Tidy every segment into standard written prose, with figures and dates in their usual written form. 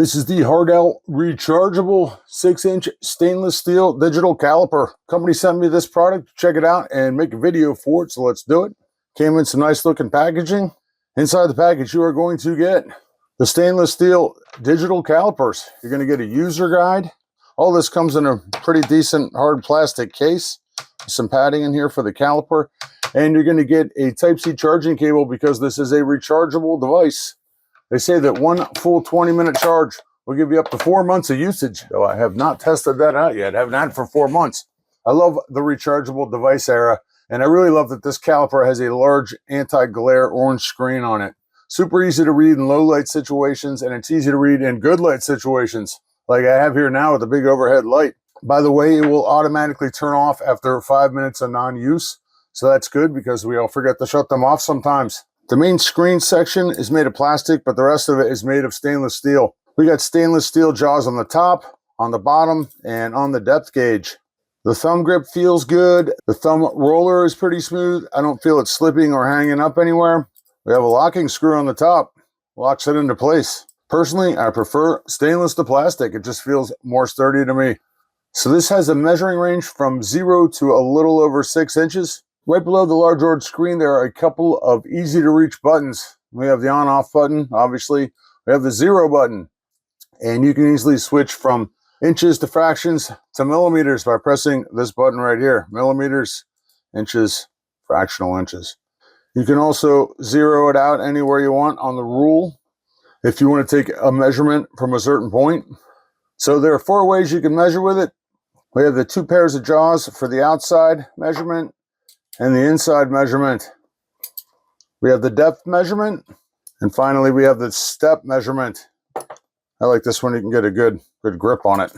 This is the HARDELL rechargeable 6-inch stainless steel digital caliper. Company sent me this product to check it out and make a video for it, so let's do it. Came in some nice looking packaging. Inside the package you are going to get the stainless steel digital calipers. You're going to get a user guide. All this comes in a pretty decent hard plastic case. Some padding in here for the caliper. And you're going to get a Type-C charging cable because this is a rechargeable device. They say that one full 20-minute charge will give you up to 4 months of usage, though I have not tested that out yet. I haven't had it for 4 months. I love the rechargeable device era, and I really love that this caliper has a large anti-glare orange screen on it. Super easy to read in low light situations, and it's easy to read in good light situations, like I have here now with a big overhead light. By the way, it will automatically turn off after 5 minutes of non-use, so that's good because we all forget to shut them off sometimes. The main screen section is made of plastic, but the rest of it is made of stainless steel. We got stainless steel jaws on the top, on the bottom, and on the depth gauge. The thumb grip feels good. The thumb roller is pretty smooth. I don't feel it slipping or hanging up anywhere. We have a locking screw on the top. Locks it into place. Personally, I prefer stainless to plastic. It just feels more sturdy to me. So this has a measuring range from 0 to a little over 6 inches. Right below the large orange screen, there are a couple of easy-to-reach buttons. We have the on-off button, obviously. We have the 0 button, and you can easily switch from inches to fractions to millimeters by pressing this button right here. Millimeters, inches, fractional inches. You can also zero it out anywhere you want on the rule if you want to take a measurement from a certain point. So there are 4 ways you can measure with it. We have the 2 pairs of jaws for the outside measurement and the inside measurement. We have the depth measurement, and finally we have the step measurement. I like this one. You can get a good grip on it.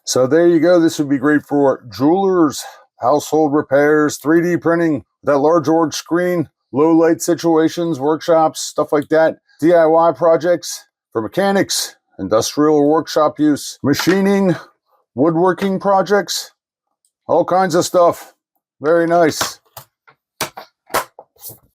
So there you go. This would be great for jewelers, household repairs, 3D printing, that large orange screen, low light situations, workshops, stuff like that, DIY projects for mechanics, industrial or workshop use, machining, woodworking projects, all kinds of stuff. Very nice.